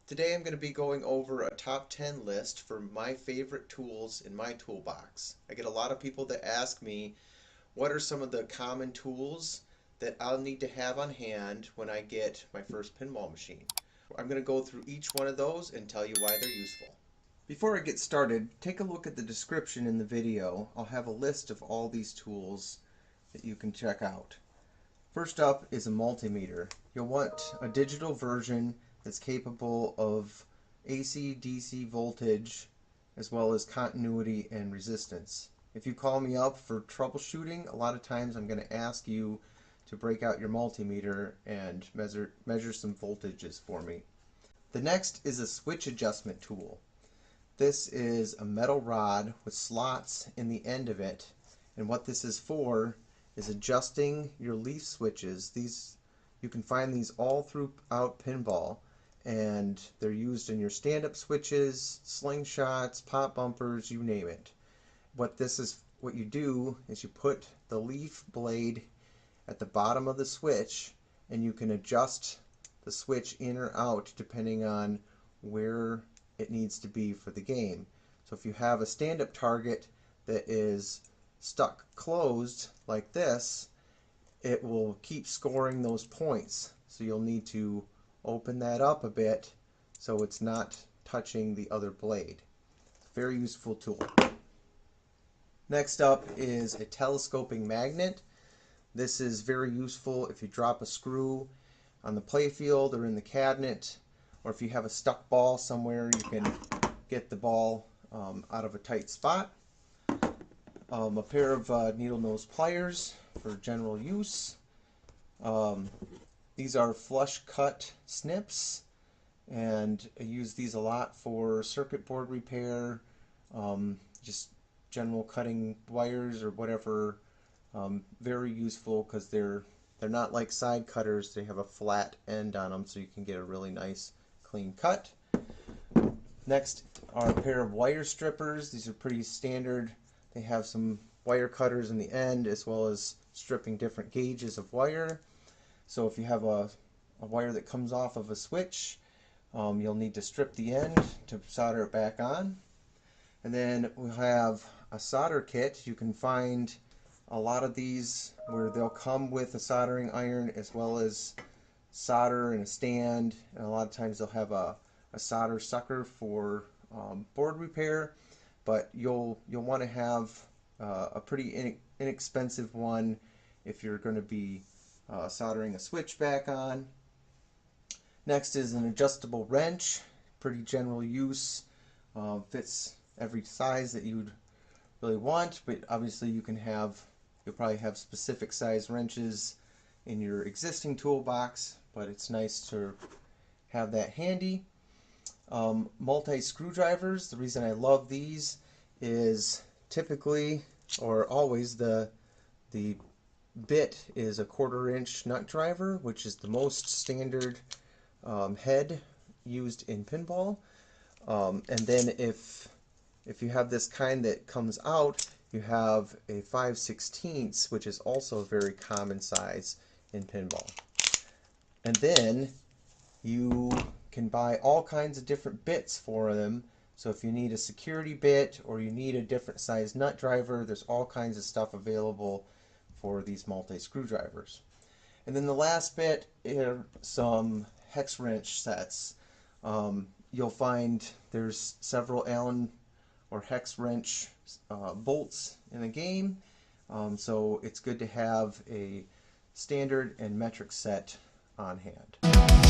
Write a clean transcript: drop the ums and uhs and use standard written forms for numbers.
Today I'm going to be going over a top 10 list for my favorite tools in my toolbox. I get a lot of people that ask me what are some of the common tools that I'll need to have on hand when I get my first pinball machine. I'm going to go through each one of those and tell you why they're useful. Before I get started, take a look at the description in the video. I'll have a list of all these tools that you can check out. First up is a multimeter. You'll want a digital version that's capable of AC, DC voltage, as well as continuity and resistance. If you call me up for troubleshooting, a lot of times I'm going to ask you to break out your multimeter and measure some voltages for me. The next is a switch adjustment tool. This is a metal rod with slots in the end of it, and what this is for is adjusting your leaf switches. You can find these all throughout pinball, and they're used in your stand-up switches, slingshots, pop bumpers, you name it. What you do is you put the leaf blade at the bottom of the switch, and you can adjust the switch in or out depending on where it needs to be for the game. So if you have a stand-up target that is stuck closed like this, it will keep scoring those points. So you'll need to open that up a bit so it's not touching the other blade. Very useful tool. Next up is a telescoping magnet. This is very useful if you drop a screw on the playfield or in the cabinet, or if you have a stuck ball somewhere, you can get the ball out of a tight spot. A pair of needle nose pliers for general use. These are flush cut snips, and I use these a lot for circuit board repair, just general cutting wires or whatever. Very useful because they're not like side cutters. They have a flat end on them, so you can get a really nice clean cut. Next are a pair of wire strippers. These are pretty standard. They have some wire cutters in the end, as well as stripping different gauges of wire. So if you have a wire that comes off of a switch, you'll need to strip the end to solder it back on. And then we'll have a solder kit. You can find a lot of these where they'll come with a soldering iron as well as solder and a stand. And a lot of times they'll have a solder sucker for board repair, but you'll want to have a pretty inexpensive one if you're going to be soldering a switch back on. Next is an adjustable wrench, pretty general use, fits every size that you'd really want, but obviously you'll probably have specific size wrenches in your existing toolbox, but it's nice to have that handy. Multi screwdrivers, the reason I love these is typically or always the bit is a 1/4 inch nut driver, which is the most standard head used in pinball. And then if you have this kind that comes out, you have a 5/16, which is also a very common size in pinball. And then you can buy all kinds of different bits for them. So if you need a security bit or you need a different size nut driver, there's all kinds of stuff available for these multi screwdrivers. And then the last bit are some hex wrench sets. You'll find there's several Allen or hex wrench bolts in the game, so it's good to have a standard and metric set on hand.